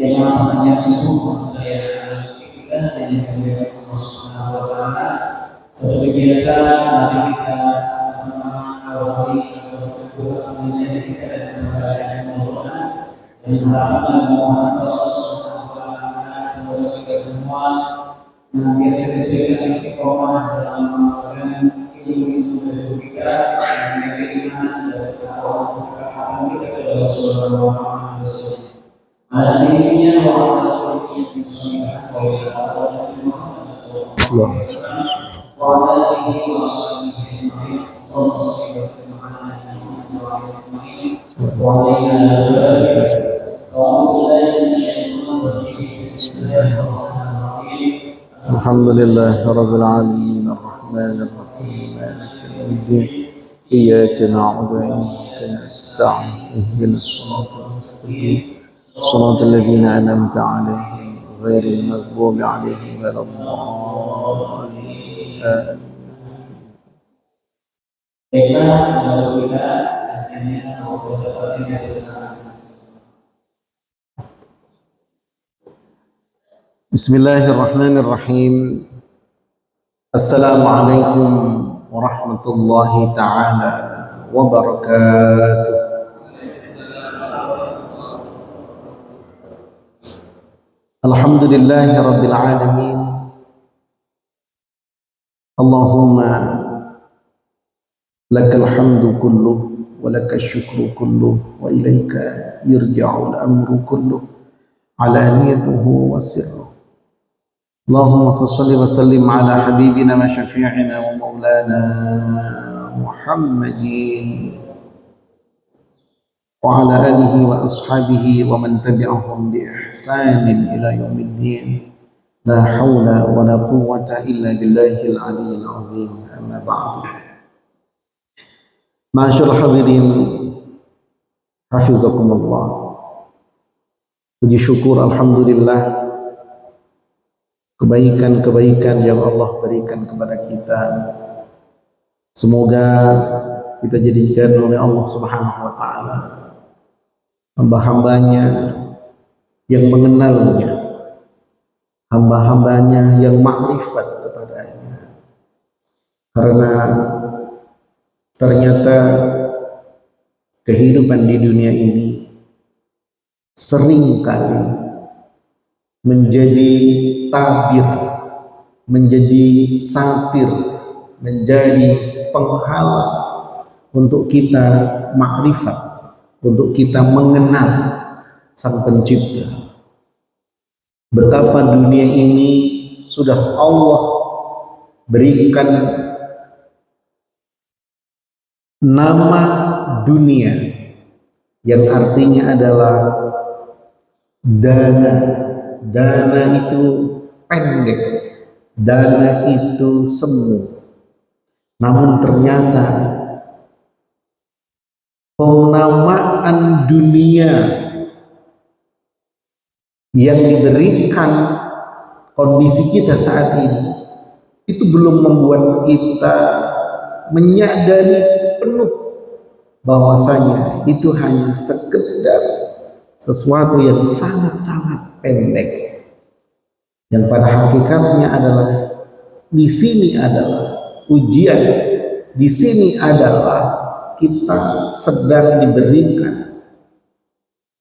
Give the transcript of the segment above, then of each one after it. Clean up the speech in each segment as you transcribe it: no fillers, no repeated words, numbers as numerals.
Tema pertanyaan sungguh saya kita dari Allah Subhanahu wa taala. Seperti biasa, mari kita sama-sama awali berdoa menjadi kita dan membaca Al-Qur'an dan harapan mohon Allah Subhanahu wa taala semoga kita semua senantiasa diberikan istiqomah dalam mengamalkan ilmu dari kita dan menjadikan dan Allah Subhanahu kita kepada Rasulullah Muhammad. Alhamdulillah wa alhamdulillah bismillah wa alhamdulillah wa alhamdulillah rabbil alamin arrahmanir rahim maliki yaumiddin iyyaka na'budu wa iyyaka nasta'in ihdinas siratal mustaqim صراط الذين أنعمت عليهم غير المغضوب عليهم ولا الضالين بسم الله الرحمن الرحيم السلام عليكم ورحمة الله تعالى وبركاته. Alhamdulillahi rabbil alamin. Allahumma lakal hamdu kulluh wa lakal syukru kulluh wa ilaika yurja'ul amru kulluh alaniyatuhu wa sirruh. Allahumma fassalli wa sallim ala habibina wa syafi'ina wa maulana Muhammadin wa ala alihi wa ashabihi wa man tabi'ahum bi ihsanin ila yaumiddin. La haula wa la quwwata illa billahil aliyyil azim. Amma ba'du. Ma'asyiral hadirin hafizakumullah. Puji syukur alhamdulillah kebaikan-kebaikan yang Allah berikan kepada kita. Semoga kita jadikan oleh Allah Subhanahu wa taala hamba-hambanya yang mengenalnya, hamba-hambanya yang makrifat kepadanya. Karena ternyata kehidupan di dunia ini seringkali menjadi tabir, menjadi satir, menjadi penghalang untuk kita makrifat, untuk kita mengenal Sang Pencipta. Betapa dunia ini sudah Allah berikan nama dunia yang artinya adalah dana. Dana itu pendek, dana itu semu. Namun ternyata penamaan dunia yang diberikan kondisi kita saat ini itu belum membuat kita menyadari penuh bahwasanya itu hanya sekedar sesuatu yang sangat-sangat pendek, yang pada hakikatnya adalah di sini adalah ujian, di sini adalah kita sedang diberikan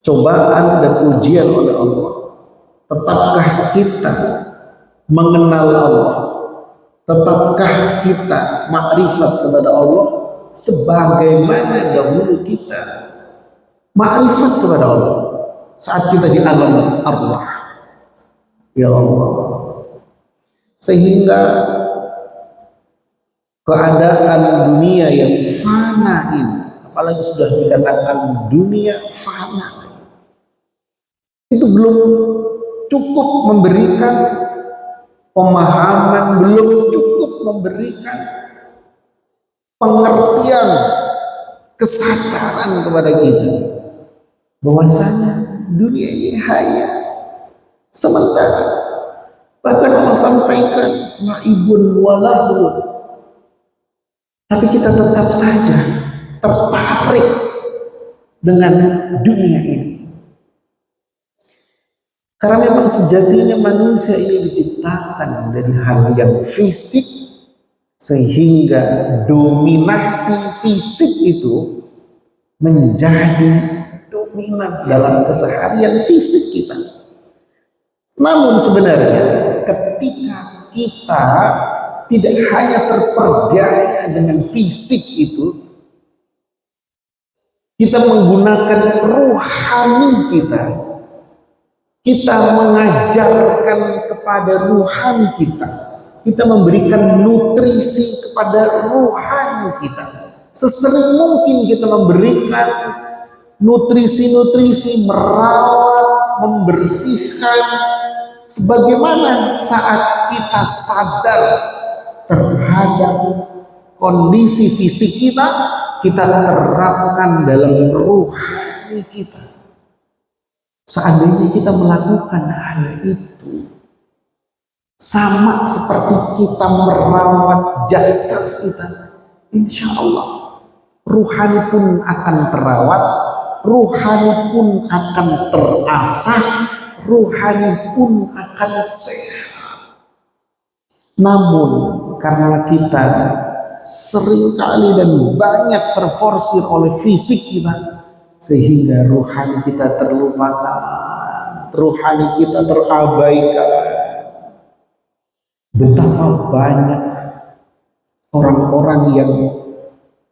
cobaan dan ujian oleh Allah. Tetapkah kita mengenal Allah? Tetapkah kita makrifat kepada Allah sebagaimana dahulu kita makrifat kepada Allah saat kita di alam arwah? Ya Allah, sehingga keadaan dunia yang fana ini, apalagi sudah dikatakan dunia fana, itu belum cukup memberikan pemahaman, belum cukup memberikan pengertian, kesadaran kepada kita bahwasanya dunia ini hanya sementara. Bahkan Allah sampaikan laibun walahun. Tapi kita tetap saja tertarik dengan dunia ini. Karena memang sejatinya manusia ini diciptakan dari hal yang fisik, sehingga dominasi fisik itu menjadi dominan dalam keseharian fisik kita. Namun sebenarnya ketika kita tidak hanya terperdaya dengan fisik itu, kita menggunakan ruhani kita mengajarkan kepada ruhani kita memberikan nutrisi kepada ruhani kita. Sesering mungkin kita memberikan nutrisi-nutrisi, merawat, membersihkan, sebagaimana saat kita sadar terhadap kondisi fisik kita terapkan dalam ruhani kita. Seandainya kita melakukan hal itu, sama seperti kita merawat jasad kita, insya Allah ruhani pun akan terawat, ruhani pun akan terasah, ruhani pun akan sehat. Namun karena kita seringkali dan banyak terforsir oleh fisik kita, sehingga ruhani kita terlupakan, ruhani kita terabaikan. Betapa banyak orang-orang yang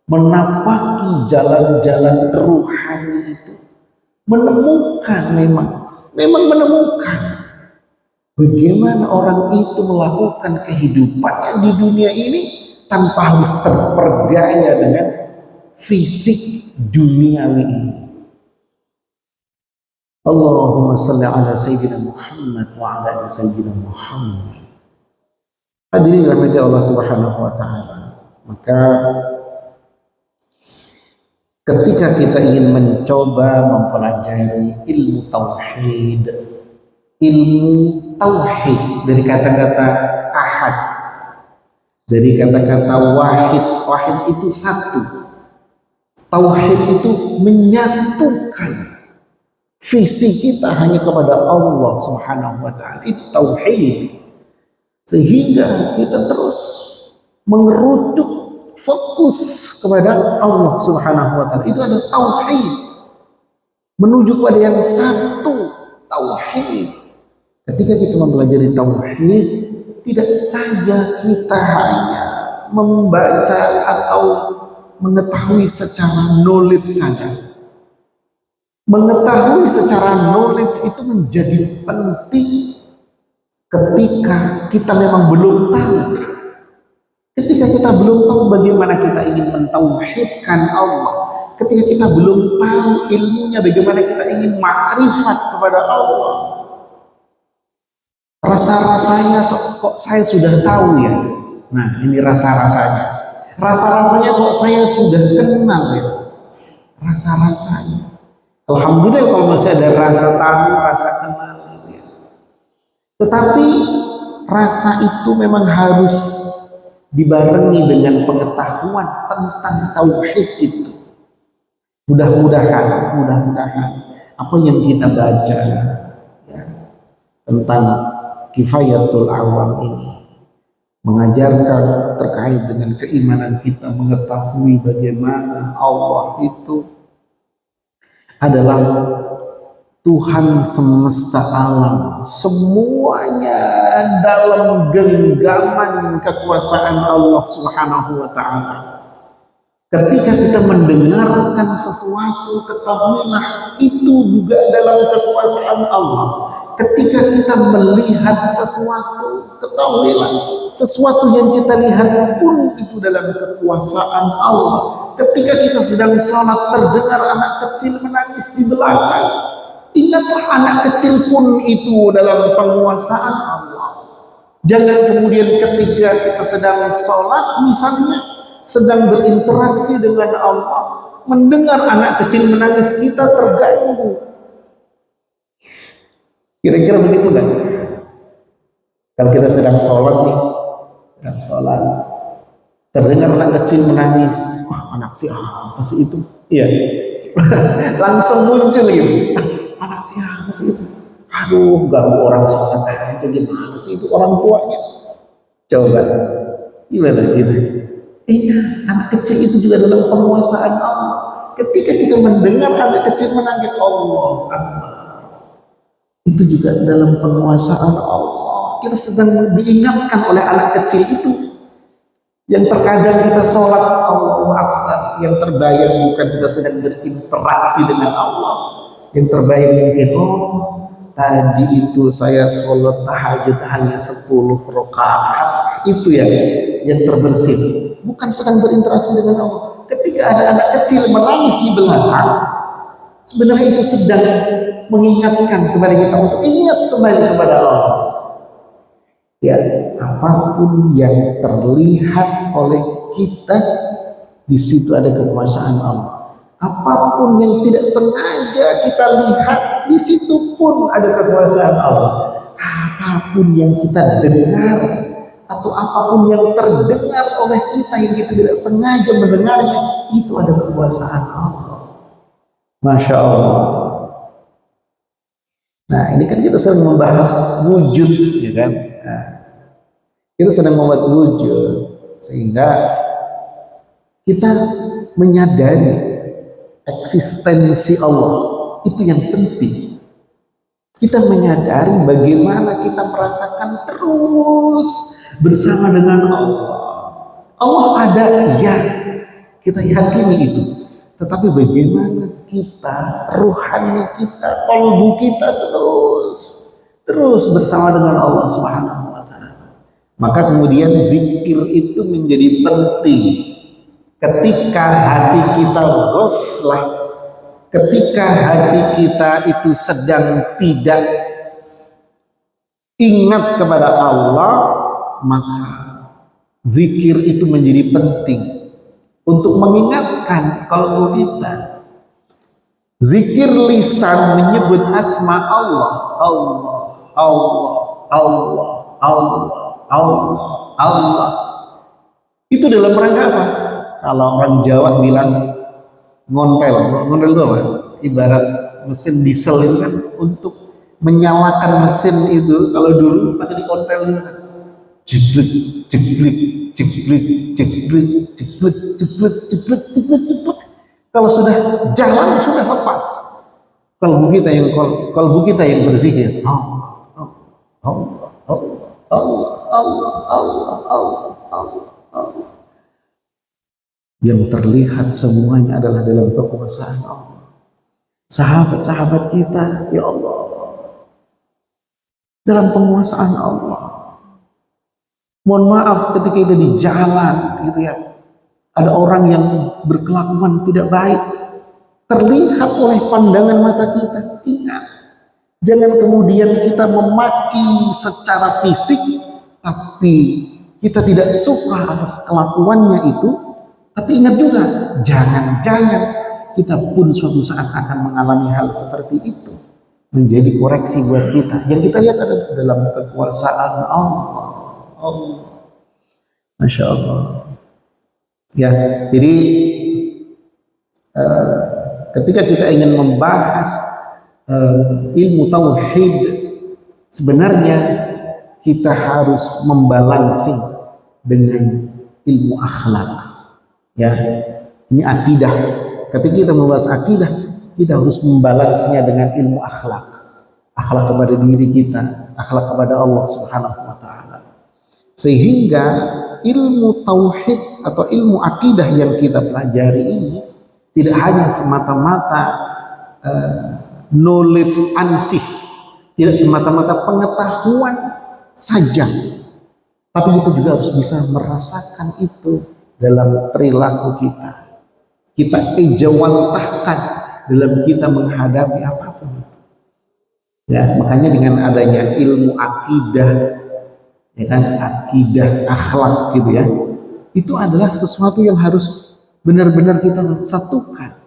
menapaki jalan-jalan ruhani itu menemukan, memang menemukan bagaimana orang itu melakukan kehidupannya di dunia ini tanpa harus terperdaya dengan fisik duniawi ini. Allahumma salli ala Sayyidina Muhammad wa ala ali Sayyidina Muhammad. Hadirin rahmati Allah Subhanahu wa taala. Maka ketika kita ingin mencoba mempelajari ilmu tauhid dari kata-kata ahad, dari kata-kata wahid itu satu. Tauhid itu menyatukan visi kita hanya kepada Allah Subhanahu wa taala. Itu tauhid. Sehingga kita terus mengerucut fokus kepada Allah Subhanahu wa taala. Itu adalah tauhid. Menuju kepada yang satu, tauhid. Ketika kita mempelajari tauhid, tidak saja kita hanya membaca atau mengetahui secara knowledge saja. Mengetahui secara knowledge itu menjadi penting ketika kita memang belum tahu. Ketika kita belum tahu bagaimana kita ingin mentauhidkan Allah, ketika kita belum tahu ilmunya bagaimana kita ingin ma'rifat kepada Allah, rasa-rasanya kok saya sudah tahu ya. Nah, ini rasa-rasanya. Rasa-rasanya kok saya sudah kenal ya. Rasa-rasanya. Alhamdulillah kalau masih ada rasa tahu, rasa kenal gitu ya. Tetapi rasa itu memang harus dibarengi dengan pengetahuan tentang tauhid itu. Mudah-mudahan apa yang kita baca ya, tentang Kifayatul Awam ini mengajarkan terkait dengan keimanan kita, mengetahui bagaimana Allah itu adalah Tuhan semesta alam, semuanya dalam genggaman kekuasaan Allah Subhanahu wa taala. Ketika kita mendengarkan sesuatu, ketahuilah itu juga dalam kekuasaan Allah. Ketika kita melihat sesuatu, ketahuilah sesuatu yang kita lihat pun itu dalam kekuasaan Allah. Ketika kita sedang sholat, terdengar anak kecil menangis di belakang, ingatlah anak kecil pun itu dalam penguasaan Allah. Jangan kemudian ketika kita sedang sholat misalnya, sedang berinteraksi dengan Allah, mendengar anak kecil menangis, kita terganggu. Kira-kira begitu kan? Kalau kita sedang sholat nih, terdengar anak kecil menangis, wah anak siapa sih itu? Iya, langsung muncul gitu. Anak siapa sih itu? Aduh, ganggu orang sholat aja, gimana sih itu orang tuanya? Coba, gimana gitu? Iya, anak kecil itu juga dalam penguasaan Allah. Ketika kita mendengar anak kecil menangis Allah Akbar, itu juga dalam penguasaan Allah. Kita sedang diingatkan oleh anak kecil itu. Yang terkadang kita sholat Allahu Akbar, yang terbayang bukan kita sedang berinteraksi dengan Allah. Yang terbayang mungkin, oh tadi itu saya sholat tahajud hanya 10 rakaat, itu yang terbersit, bukan sedang berinteraksi dengan Allah. Ketika ada anak kecil menangis di belakang, sebenarnya itu sedang mengingatkan kepada kita untuk ingat kembali kepada Allah. Ya, apapun yang terlihat oleh kita, di situ ada kekuasaan Allah. Apapun yang tidak sengaja kita lihat, di situ pun ada kekuasaan Allah. Apapun yang kita dengar atau apapun yang terdengar oleh kita yang kita tidak sengaja mendengarnya, itu ada kekuasaan Allah. Masya Allah. Nah, ini kan kita sedang membahas wujud, ya kan? Nah, kita sedang membuat wujud sehingga kita menyadari eksistensi Allah, itu yang penting. Kita menyadari bagaimana kita merasakan terus bersama dengan Allah. Allah ada, ya, kita yakini itu. Tetapi bagaimana kita, ruhani kita, kolbu kita terus bersama dengan Allah Subhanahu wa Ta'ala. Maka kemudian zikir itu menjadi penting. Ketika hati kita ghaflah, ketika hati kita itu sedang tidak ingat kepada Allah, maka zikir itu menjadi penting untuk mengingatkan kalbu kita. Zikir lisan menyebut asma Allah, Allah, Allah, Allah, Allah, Allah, Allah. Itu dalam rangka apa? Kalau orang Jawa bilang ngontel itu apa? Ibarat mesin diesel itu kan, untuk menyalakan mesin itu kalau dulu pakai dikontel dulu kan. Jeglek, jeglek, jeglek, jeglek, jeglek, jeglek, jeglek, jeglek, jeglek. Kalau sudah jalan sudah lepas. Kalbu kita yang berzikir. Allah, Allah, Allah, Allah, Allah, Allah, Allah, Allah, Allah. Yang terlihat semuanya adalah dalam kekuasaan Allah. Sahabat-sahabat kita, ya Allah, dalam penguasaan Allah. Mohon maaf ketika kita di jalan gitu ya, ada orang yang berkelakuan tidak baik, terlihat oleh pandangan mata kita. Ingat, jangan kemudian kita memaki secara fisik, tapi kita tidak suka atas kelakuannya itu. Tapi ingat juga, jangan-jangan kita pun suatu saat akan mengalami hal seperti itu. Menjadi koreksi buat kita. Yang kita lihat ada dalam kekuasaan Allah. Allah. Masya Allah. Ya, jadi ketika kita ingin membahas ilmu tauhid, sebenarnya kita harus membalansi dengan ilmu akhlak. Ya, ini akidah. Ketika kita membahas akidah, kita harus membalansinya dengan ilmu akhlak. Akhlak kepada diri kita, akhlak kepada Allah Subhanahu wa Ta'ala. Sehingga ilmu tauhid atau ilmu akidah yang kita pelajari ini tidak hanya semata-mata knowledge ansih, tidak semata-mata pengetahuan saja, tapi kita juga harus bisa merasakan itu dalam perilaku kita. Kita ejawantahkan dalam kita menghadapi apapun itu. Ya, makanya dengan adanya ilmu akidah, ya kan, akidah akhlak gitu ya, itu adalah sesuatu yang harus benar-benar kita satukan.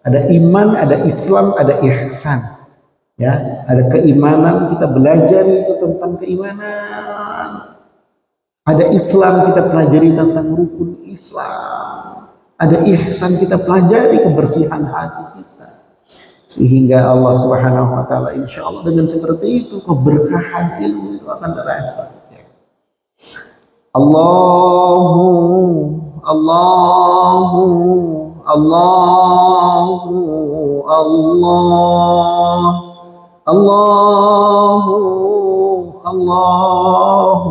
Ada iman, ada Islam, ada ihsan. Ya, ada keimanan, kita belajar itu tentang keimanan. Ada Islam, kita pelajari tentang rukun Islam. Ada ihsan, kita pelajari kebersihan hati kita. Sehingga Allah Subhanahu wa taala insya Allah dengan seperti itu keberkahan ilmu itu akan terasa. Allahu Allahu Allahu Allah Allahu Allahu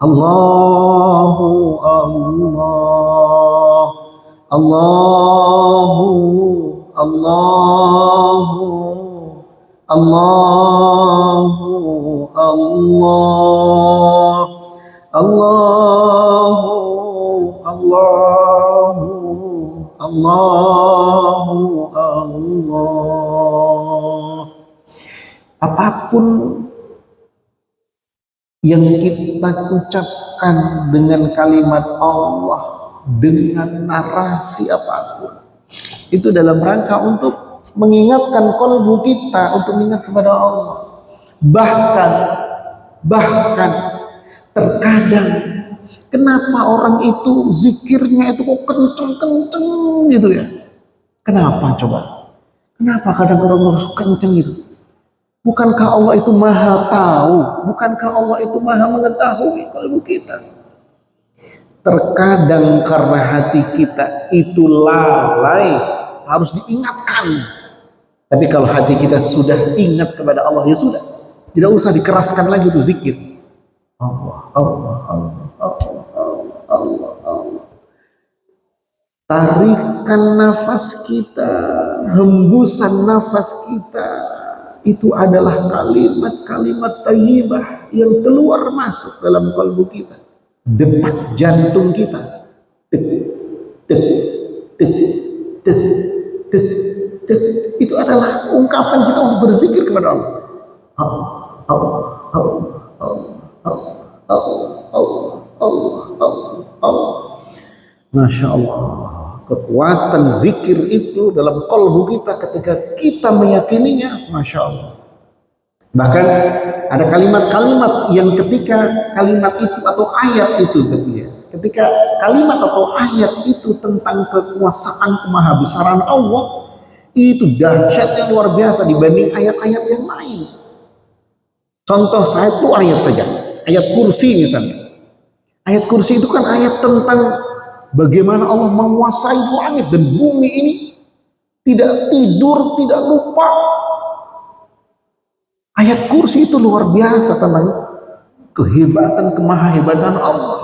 Allahu Allah Allahu Allahu Allahu Allah Allahu Allahu Allahu Allah. Apapun yang kita ucapkan dengan kalimat Allah, dengan narasi apapun, itu dalam rangka untuk mengingatkan kalbu kita untuk mengingat kepada Allah. Bahkan terkadang kenapa orang itu zikirnya itu kok kenceng-kenceng gitu ya? Kenapa coba? Kenapa kadang orang harus kenceng gitu? Bukankah Allah itu maha tahu? Bukankah Allah itu maha mengetahui kalbu kita? Terkadang karena hati kita itu lalai, harus diingatkan. Tapi kalau hati kita sudah ingat kepada Allah, ya sudah, tidak usah dikeraskan lagi itu zikir. Allah, Allah, Allah, Allah, Allah, Allah. Tarikan nafas kita, hembusan nafas kita, itu adalah kalimat-kalimat thayyibah yang keluar masuk dalam kalbu kita. Detak jantung kita, tek, tek, tek, tek, tek, tek. Itu adalah ungkapan kita untuk berzikir kepada Allah. Allah, Allah, Allah, Allah, Allah, Allah, Allah, Allah, Allah, Allah. Masya Allah, kekuatan zikir itu dalam kalbu kita ketika kita meyakininya, Masya Allah. Bahkan ada kalimat-kalimat yang ketika kalimat itu atau ayat itu ketika kalimat atau ayat itu tentang kekuasaan kemahabesaran Allah, itu dahsyatnya luar biasa dibanding ayat-ayat yang lain. Contoh satu ayat saja, ayat kursi misalnya. Ayat kursi itu kan ayat tentang bagaimana Allah menguasai langit dan bumi ini, tidak tidur, tidak lupa. Ayat kursi itu luar biasa tentang kehebatan, kemahahebatan Allah.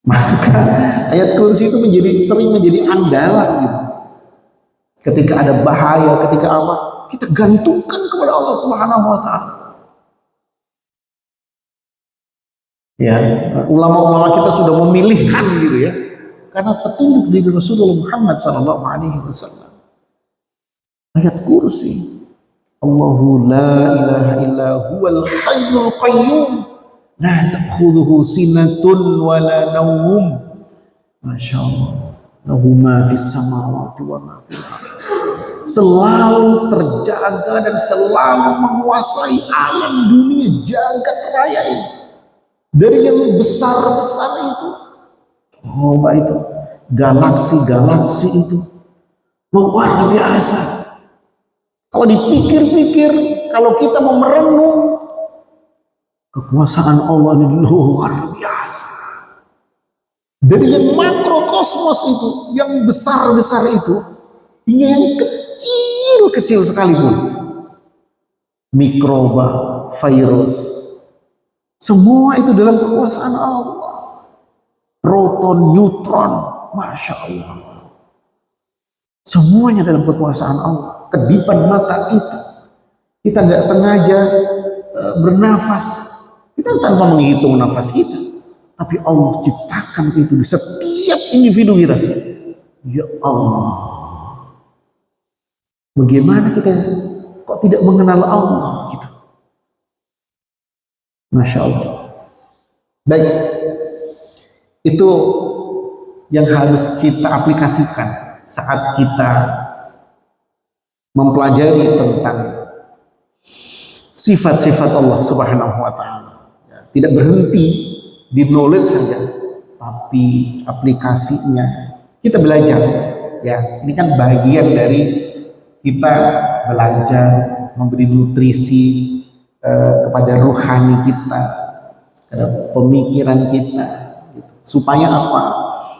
Maka ayat kursi itu sering menjadi andalan gitu. Ketika ada bahaya, ketika apa, kita gantungkan kepada Allah Subhanahu wa taala. Ya, ulama-ulama kita sudah memilihkan gitu ya, karena petunjuk dari Rasulullah Muhammad SAW. Ayat kursi, Allahu la ilaha illa huwal hayyul qayyum la ta'khudhuhu sinatun wa la nawm. Masya Allah, lahu ma fis samawati wa ma fil ardh. Selalu terjaga dan selalu menguasai alam dunia jagat raya ini. Dari yang besar-besar itu, coba itu galaksi-galaksi itu luar biasa. Kalau dipikir-pikir, kalau kita mau merenung, kekuasaan Allah ini luar biasa. Dari yang makrokosmos itu, yang besar-besar itu, hingga yang kecil-kecil sekalipun, mikroba, virus, semua itu dalam kekuasaan Allah. Proton, neutron, Masya Allah, semuanya dalam kekuasaan Allah. Kedipan mata itu, kita nggak sengaja bernafas, kita tanpa menghitung nafas kita, tapi Allah ciptakan itu di setiap individu kita. Ya Allah, bagaimana kita kok tidak mengenal Allah gitu? Masya Allah. Baik, itu yang harus kita aplikasikan saat kita mempelajari tentang sifat-sifat Allah Subhanahu wa taala. Tidak berhenti di knowledge saja, tapi aplikasinya kita belajar. Ya, ini kan bagian dari kita belajar memberi nutrisi kepada ruhani kita, kepada pemikiran kita, gitu. Supaya apa?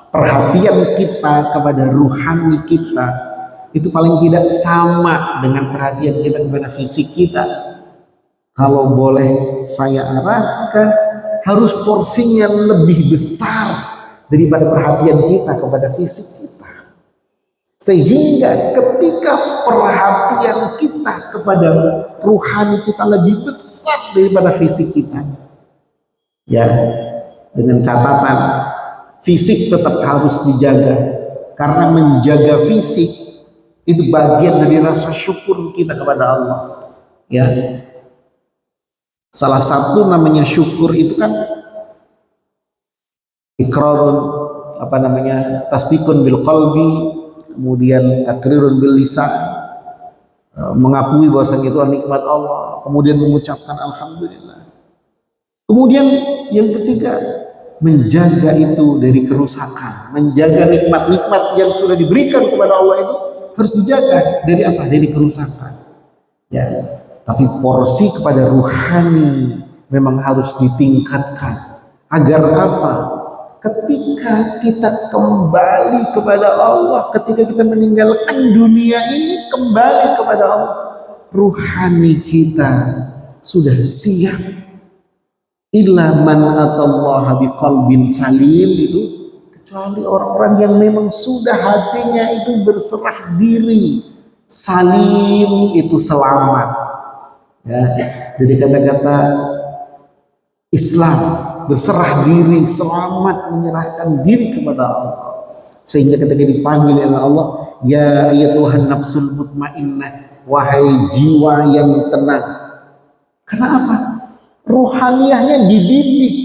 Perhatian kita kepada ruhani kita itu paling tidak sama dengan perhatian kita kepada fisik kita. Kalau boleh saya arahkan, harus porsinya lebih besar daripada perhatian kita kepada fisik kita. Sehingga ketika perhatian kita kepada ruhani kita lebih besar daripada fisik kita, ya, dengan catatan fisik tetap harus dijaga, karena menjaga fisik itu bagian dari rasa syukur kita kepada Allah, ya. Salah satu namanya syukur itu kan ikrarun, tasdikun bil qalbi, kemudian takrirun bil lisan, mengakui bahwasanya itu nikmat Allah, kemudian mengucapkan alhamdulillah. Kemudian yang ketiga, menjaga itu dari kerusakan, menjaga nikmat-nikmat yang sudah diberikan kepada Allah itu harus dijaga dari apa? Dari kerusakan. Ya, tapi porsi kepada ruhani memang harus ditingkatkan. Agar apa? Ketika kita kembali kepada Allah, ketika kita meninggalkan dunia ini kembali kepada Allah, ruhani kita sudah siap. Illa man atallaha biqalbin salim, itu kecuali orang-orang yang memang sudah hatinya itu berserah diri. Salim itu selamat, ya. Jadi kata-kata Islam berserah diri, selamat, menyerahkan diri kepada Allah. Sehingga ketika dipanggil oleh Allah, ya ayyatuhan nafsul mutmainnah, wahai jiwa yang tenang. Karena apa? Ruhaniyahnya dididik,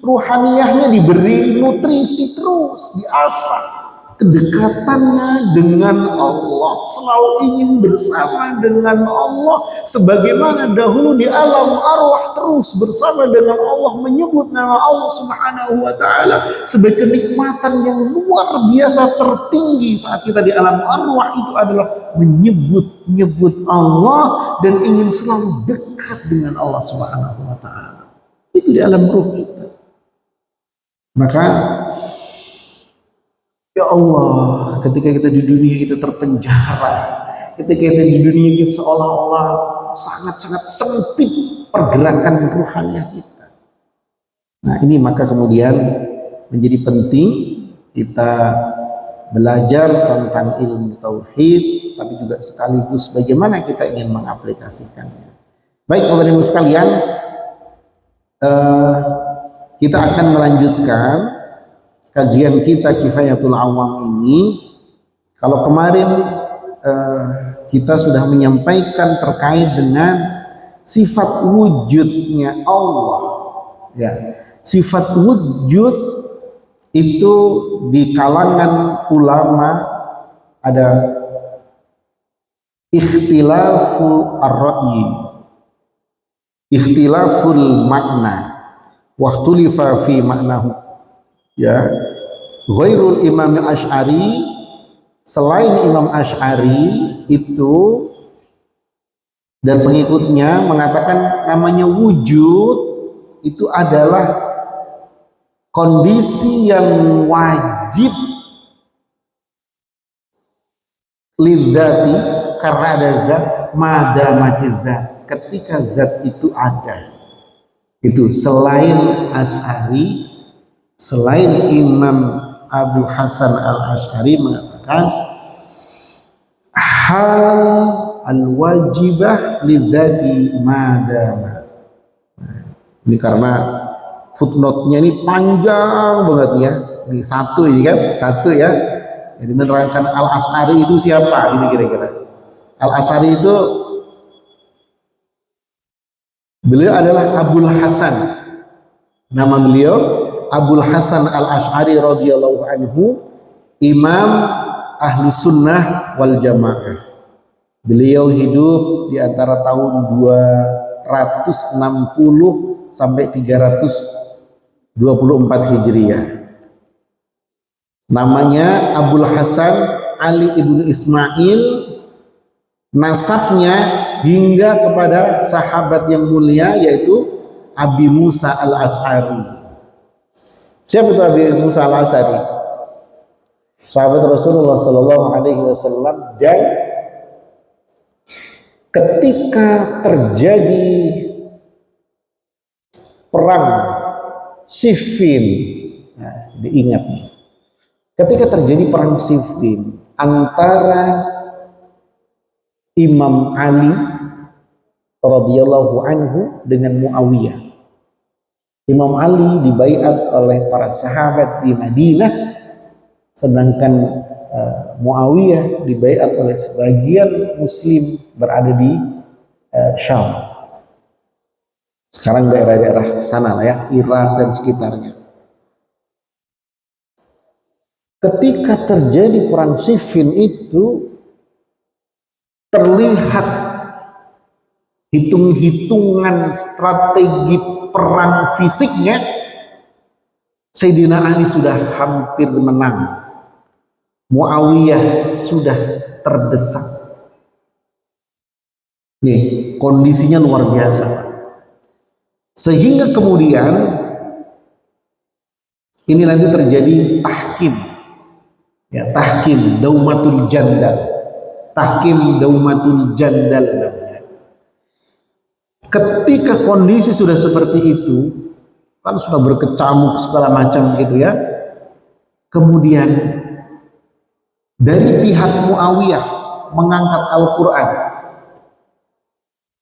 ruhaniyahnya diberi nutrisi terus, diasah. Kedekatannya dengan Allah, selalu ingin bersama dengan Allah, sebagaimana dahulu di alam arwah terus bersama dengan Allah, menyebut nama Allah Subhanahu wa Ta'ala sebagai kenikmatan yang luar biasa tertinggi. Saat kita di alam arwah itu adalah menyebut Allah dan ingin selalu dekat dengan Allah Subhanahu wa Ta'ala. Itu di alam ruh kita. Maka ya Allah, ketika kita di dunia kita terpenjara, ketika kita di dunia kita seolah-olah sangat-sangat sempit pergerakan ruhaniah kita. Nah ini maka kemudian menjadi penting kita belajar tentang ilmu tauhid, tapi juga sekaligus bagaimana kita ingin mengaplikasikannya. Baik Bapak Ibu sekalian, kita akan melanjutkan kajian kita Kifayatul Awam ini. Kalau kemarin kita sudah menyampaikan terkait dengan sifat wujudnya Allah, ya, sifat wujud itu di kalangan ulama ada ikhtilafu ar-ra'yi, ikhtilaful makna, waqtulifa fi maknahu. Ya, ghairul Imam Asy'ari, selain Imam Asy'ari itu dan pengikutnya mengatakan namanya wujud itu adalah kondisi yang wajib lidzati, karena ada zat, madamatiz zat, ketika zat itu ada. Itu selain Asy'ari, selain Imam Abu Hasan al-Asy'ari mengatakan hal al-wajibah lidzati madama. Ini karena footnote-nya ini panjang banget ya. Ini satu ini kan, satu ya. Jadi menerangkan al-Asy'ari itu siapa gitu kira-kira. Al-Asy'ari itu beliau adalah Abul Hasan. Nama beliau Abul Hasan al-Asy'ari radhiyallahu anhu, Imam Ahlus Sunnah wal Jamaah. Beliau hidup di antara tahun 260 sampai 324 Hijriah. Namanya Abul Hasan Ali ibnu Ismail nasabnya hingga kepada sahabat yang mulia yaitu Abi Musa al-Asy'ari. Siapa itu Abi Musa al-Asy'ari? Sahabat Rasulullah Sallallahu Alaihi Wasallam, dan ketika terjadi perang Siffin, nah, diingat nih, ketika terjadi perang Siffin antara Imam Ali radhiyallahu anhu dengan Muawiyah. Imam Ali dibaiat oleh para sahabat di Madinah, sedangkan Muawiyah dibaiat oleh sebagian muslim berada di Syam. Sekarang daerah-daerah sana lah ya, Irak dan sekitarnya. Ketika terjadi perang Siffin itu terlihat hitung-hitungan strategi perang fisiknya Sayyidina Ali sudah hampir menang. Muawiyah sudah terdesak. Nih, kondisinya luar biasa. Sehingga kemudian ini nanti terjadi tahkim. Ya, tahkim daumatul jandal. Tahkim daumatul jandal namanya. Ketika kondisi sudah seperti itu, kan sudah berkecamuk segala macam gitu ya. Kemudian dari pihak Muawiyah mengangkat Al-Quran.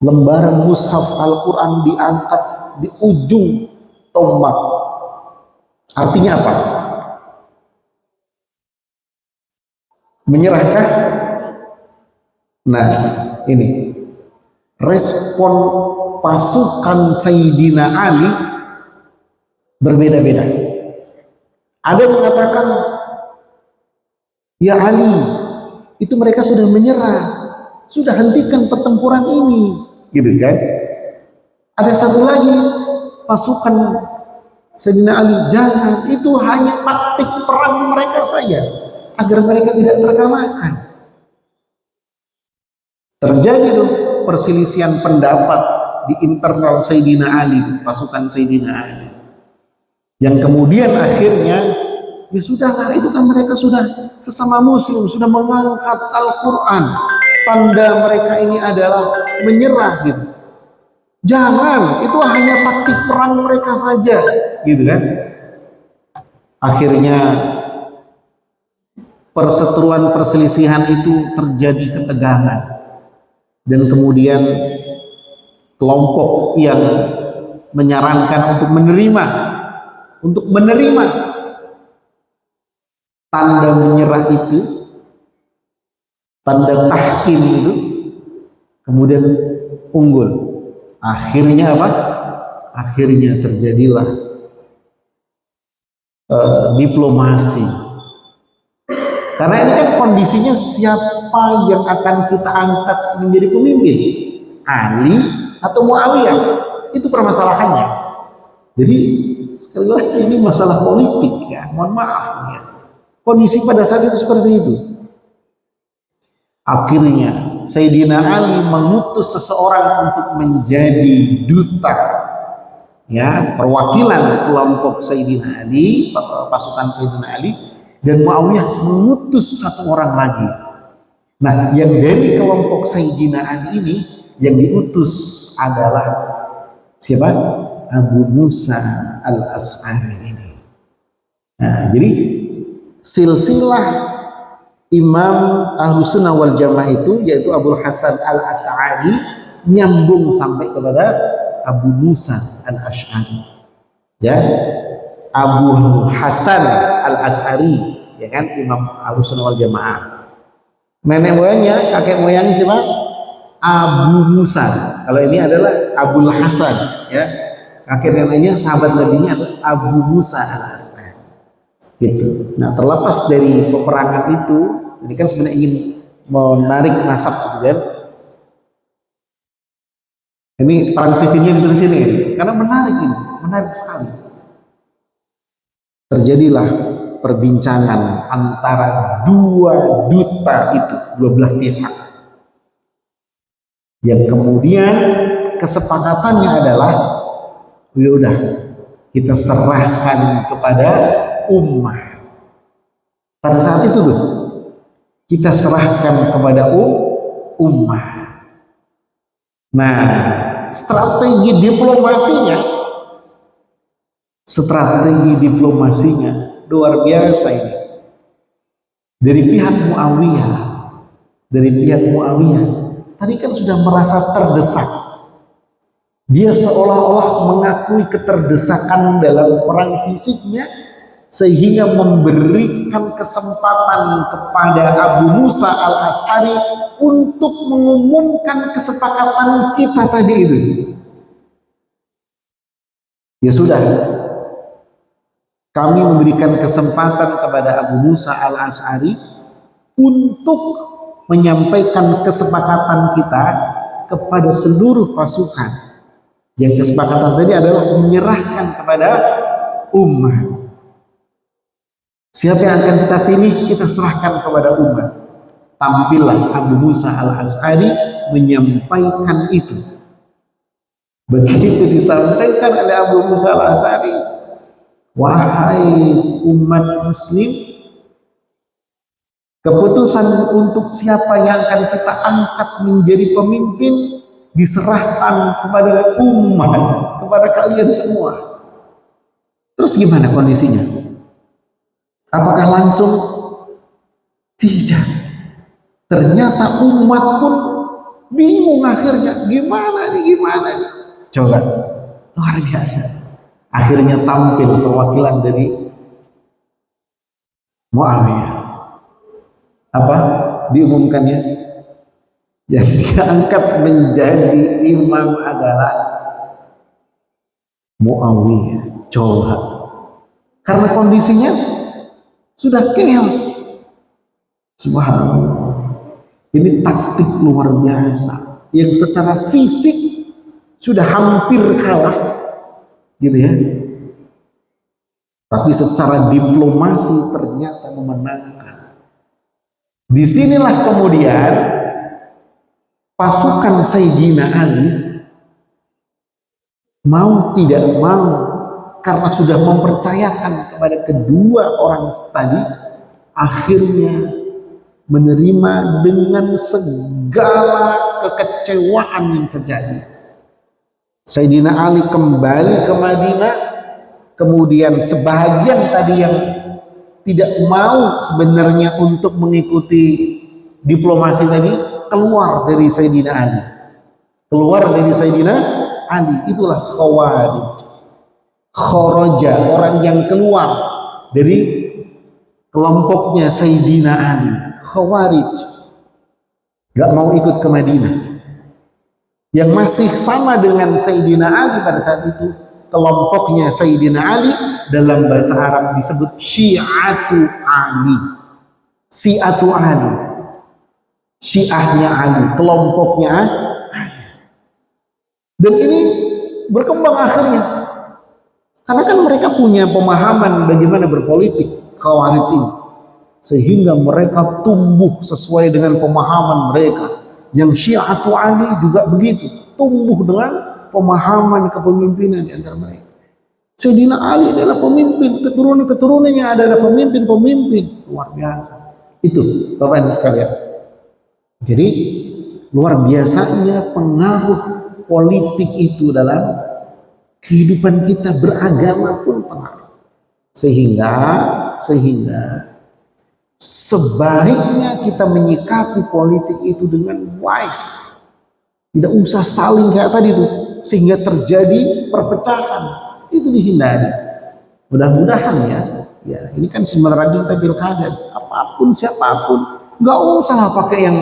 Lembaran mushaf Al-Quran diangkat di ujung tombak. Artinya apa? Menyerahkah? Nah, ini respon pasukan Sayyidina Ali berbeda-beda. Ada yang mengatakan, ya Ali, itu mereka sudah menyerah, sudah hentikan pertempuran ini, gitu kan? Ada satu lagi pasukan Sayyidina Ali, jangan, itu hanya taktik perang mereka saja agar mereka tidak terkalahkan. Terjadi tuh perselisihan pendapat di internal Sayyidina Ali, pasukan Sayyidina Ali, yang kemudian akhirnya ya sudahlah, itu kan mereka sudah sesama muslim, sudah mengangkat Al-Quran, tanda mereka ini adalah menyerah gitu. Jangan, itu hanya taktik perang mereka saja, gitu kan? Akhirnya perseteruan perselisihan itu terjadi ketegangan, dan kemudian kelompok yang menyarankan untuk menerima tanda menyerah itu, tanda tahkim itu, kemudian unggul. Akhirnya apa? Akhirnya terjadilah diplomasi. Karena ini kan kondisinya siapa yang akan kita angkat menjadi pemimpin? Ali atau Muawiyah? Itu permasalahannya. Jadi sekali lagi ini masalah politik ya, mohon maaf ya. Kondisi pada saat itu seperti itu. Akhirnya Sayyidina Ali mengutus seseorang untuk menjadi duta, ya, perwakilan kelompok Sayyidina Ali, pasukan Sayyidina Ali, dan Muawiyah mengutus satu orang lagi. Nah, yang dari kelompok Sayyidina Ali ini yang diutus adalah siapa? Abu Musa al-Asy'ari ini. Nah, jadi silsilah Imam Ahlus Sunnah wal Jamaah itu yaitu Abu Hasan al-Asy'ari nyambung sampai kepada Abu Musa al-Asy'ari. Ya, Abu Hasan al-Asy'ari, ya kan, Imam Ahlus Sunnah wal Jamaah. Nenek moyangnya, kakek moyangnya siapa? Abu Musa. Kalau ini adalah Abul Hasan, ya. Kakek neneknya sahabat Nabi-nya adalah Abu Musa al-Asy'ari. Gitu. Nah, terlepas dari peperangan itu, ini kan sebenarnya ingin menarik nasab, gitu kan. Ini perang Siffinnya di sini, karena menarik ini, menarik sekali. Terjadilah perbincangan antara dua duta itu, dua belah pihak. Yang kemudian kesepakatannya adalah, ya udah kita serahkan kepada umat. Pada saat itu tuh kita serahkan kepada umat. Nah, strategi diplomasinya luar biasa ini. Dari pihak Muawiyah tadi kan sudah merasa terdesak. Dia seolah-olah mengakui keterdesakan dalam perang fisiknya, sehingga memberikan kesempatan kepada Abu Musa al-Asy'ari untuk mengumumkan kesepakatan kita tadi itu. Ya sudah, kami memberikan kesempatan kepada Abu Musa al-Asy'ari untuk menyampaikan kesepakatan kita kepada seluruh pasukan. Yang kesepakatan tadi adalah menyerahkan kepada umat. Siapa yang akan kita pilih, kita serahkan kepada umat. Tampillah Abu Musa al-Asy'ari menyampaikan itu. Begitu disampaikan oleh Abu Musa al-Asy'ari, wahai umat muslim, keputusan untuk siapa yang akan kita angkat menjadi pemimpin diserahkan kepada umat, kepada kalian semua. Terus gimana kondisinya? Apakah langsung? Tidak. Ternyata umat pun bingung akhirnya. Gimana nih? Coba, luar biasa. Akhirnya tampil perwakilan dari Muawiyah. Apa diumumkannya? Yang diangkat menjadi imam adalah Muawiyah. Coba, karena kondisinya sudah chaos. Subhanallah. Ini taktik luar biasa yang secara fisik sudah hampir kalah, gitu ya. Tapi secara diplomasi ternyata memenangkan. Disinilah kemudian pasukan Sayyidina Ali mau tidak mau, karena sudah mempercayakan kepada kedua orang tadi, akhirnya menerima dengan segala kekecewaan yang terjadi. Sayyidina Ali kembali ke Madinah, kemudian sebahagian tadi yang tidak mau sebenarnya untuk mengikuti diplomasi tadi keluar dari Sayyidina Ali. Itulah Khawarij. Kharaja, orang yang keluar dari kelompoknya Sayyidina Ali. Khawarij, gak mau ikut ke Madinah. Yang masih sama dengan Sayyidina Ali pada saat itu, kelompoknya Sayyidina Ali, dalam bahasa Arab disebut Syi'atu Ali. Syiahnya Ali, kelompoknya Ali. Dan ini berkembang akhirnya, karena kan mereka punya pemahaman bagaimana berpolitik, Khawarij ini, sehingga mereka tumbuh sesuai dengan pemahaman mereka. Yang Syi'atu Ali juga begitu, tumbuh dengan pemahaman kepemimpinan di antara mereka. Sayyidina Ali adalah pemimpin, keturunan-keturunannya adalah pemimpin luar biasa. Itu Bapak Ibu sekalian. Jadi luar biasanya pengaruh politik itu dalam kehidupan kita beragama pun pengaruh. Sehingga sebaiknya kita menyikapi politik itu dengan wise. Tidak usah saling kayak tadi tuh, sehingga terjadi perpecahan. Itu dihindari. Mudah-mudahan ya ini kan sebentar lagi kita pilkada. Apapun siapapun, nggak usah lah pakai yang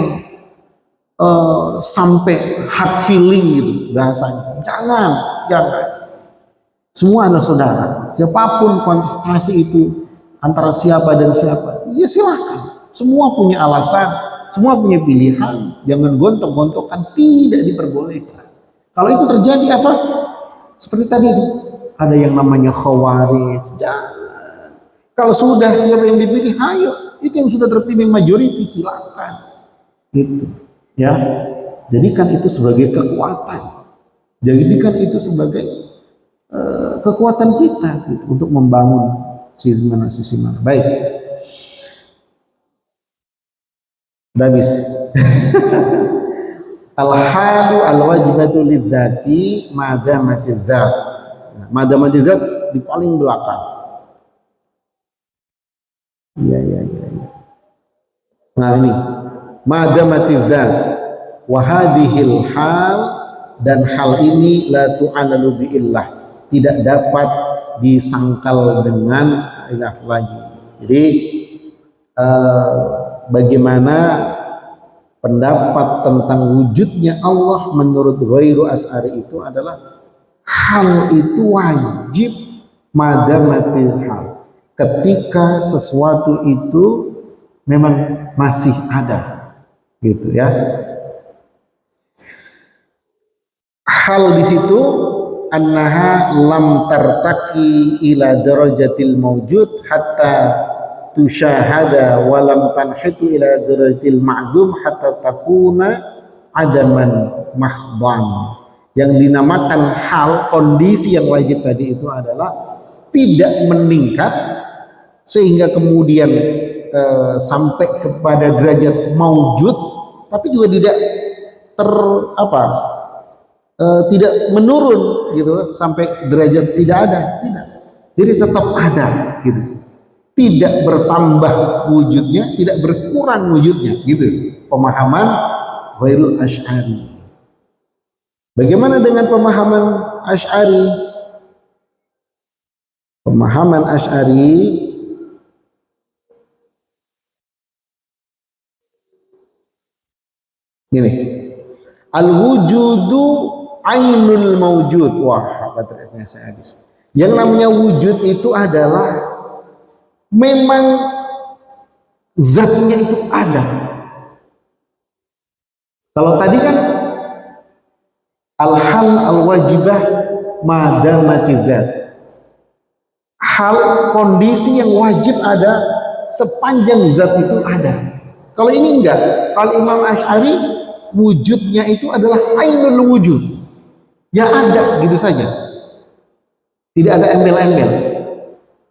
sampai hard feeling gitu bahasanya. Jangan. Semua adalah saudara. Siapapun kontestasi itu antara siapa dan siapa, ya silahkan. Semua punya alasan, semua punya pilihan. Jangan gontok-gontokan, tidak diperbolehkan. Kalau itu terjadi apa? Seperti tadi itu, ada yang namanya Khawarij. Jangan. Kalau sudah siapa yang dipilih, ayo. Itu yang sudah terpilih majority, silakan. Gitu. Ya. Jadikan itu sebagai kekuatan. Jadikan itu sebagai kekuatan kita gitu, untuk membangun sisi mana. Baik. Udah habis. Al-halu al-wajibatu lidzati madamatiz zat. Nah, madamatiz zat di paling belakang. Iya. Nah ini madamatiz zat wa hadhil hal, dan hal ini la tu'analu bi illah, tidak dapat disangkal dengan ilah lagi. Jadi bagaimana pendapat tentang wujudnya Allah menurut Ghairu Asy'ari itu adalah hal itu wajib madamatil hal, ketika sesuatu itu memang masih ada gitu ya. Hal di situ annaha lam tartaki ila darajatil mawjud hatta tusyahada wa lam tanhitu ila darajatil ma'dum hatta takuna adaman mahdhan. Yang dinamakan hal, kondisi yang wajib tadi itu adalah tidak meningkat sehingga kemudian sampai kepada derajat maujud, tapi juga tidak tidak menurun gitu sampai derajat tidak ada, tidak. Jadi tetap ada gitu. Tidak bertambah wujudnya, tidak berkurang wujudnya gitu. Pemahaman Ghairul Asy'ari. Bagaimana dengan pemahaman Asy'ari? Pemahaman Asy'ari gini. Al-wujudu ainul mawjud. Wah, baterainya saya habis. Yang namanya wujud itu adalah memang zatnya itu ada. Kalau tadi kan al-hal al-wajibah madamati zat, hal kondisi yang wajib ada sepanjang zat itu ada. Kalau ini enggak. Kalau Imam Asy'ari wujudnya itu adalah ainul wujud, ya ada gitu saja, tidak ada embel-embel,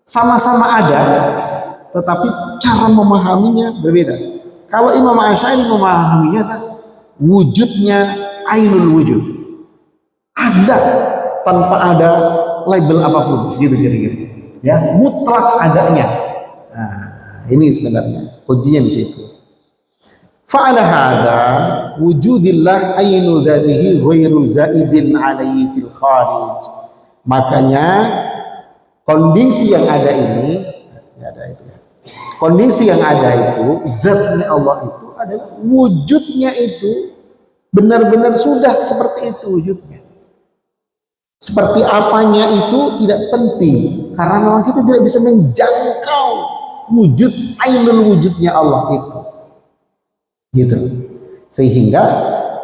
sama-sama ada, tetapi cara memahaminya berbeda. Kalau Imam Asy'ari memahaminya wujudnya ainul wujud, ada tanpa ada label apapun, gitu kira-kira, ya, mutlak adanya. Nah, ini sebenarnya kuncinya di situ. Fa'ala hadha wujudillah ainu dzatihi ghairu zaidin alaihi fil kharij. Makanya kondisi yang ada ini, kondisi yang ada itu, zatnya Allah itu adalah wujudnya itu benar-benar sudah seperti itu wujudnya. Seperti apanya itu tidak penting, karena memang kita tidak bisa menjangkau wujud ainul wujudnya Allah itu. Gitu. Sehingga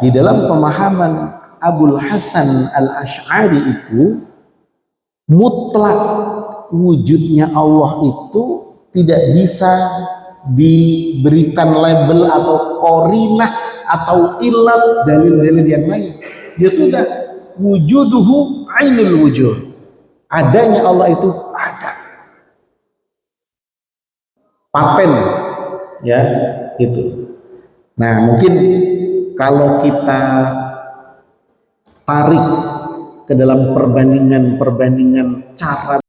di dalam pemahaman Abul Hasan Al-Asy'ari itu mutlak wujudnya Allah itu tidak bisa diberikan label atau qarinah atau ilat dalil-dalil yang lain. Ya sudah, wujuduhu ainul wujud. Adanya Allah itu ada. Paten ya, gitu. Nah, mungkin kalau kita tarik ke dalam perbandingan cara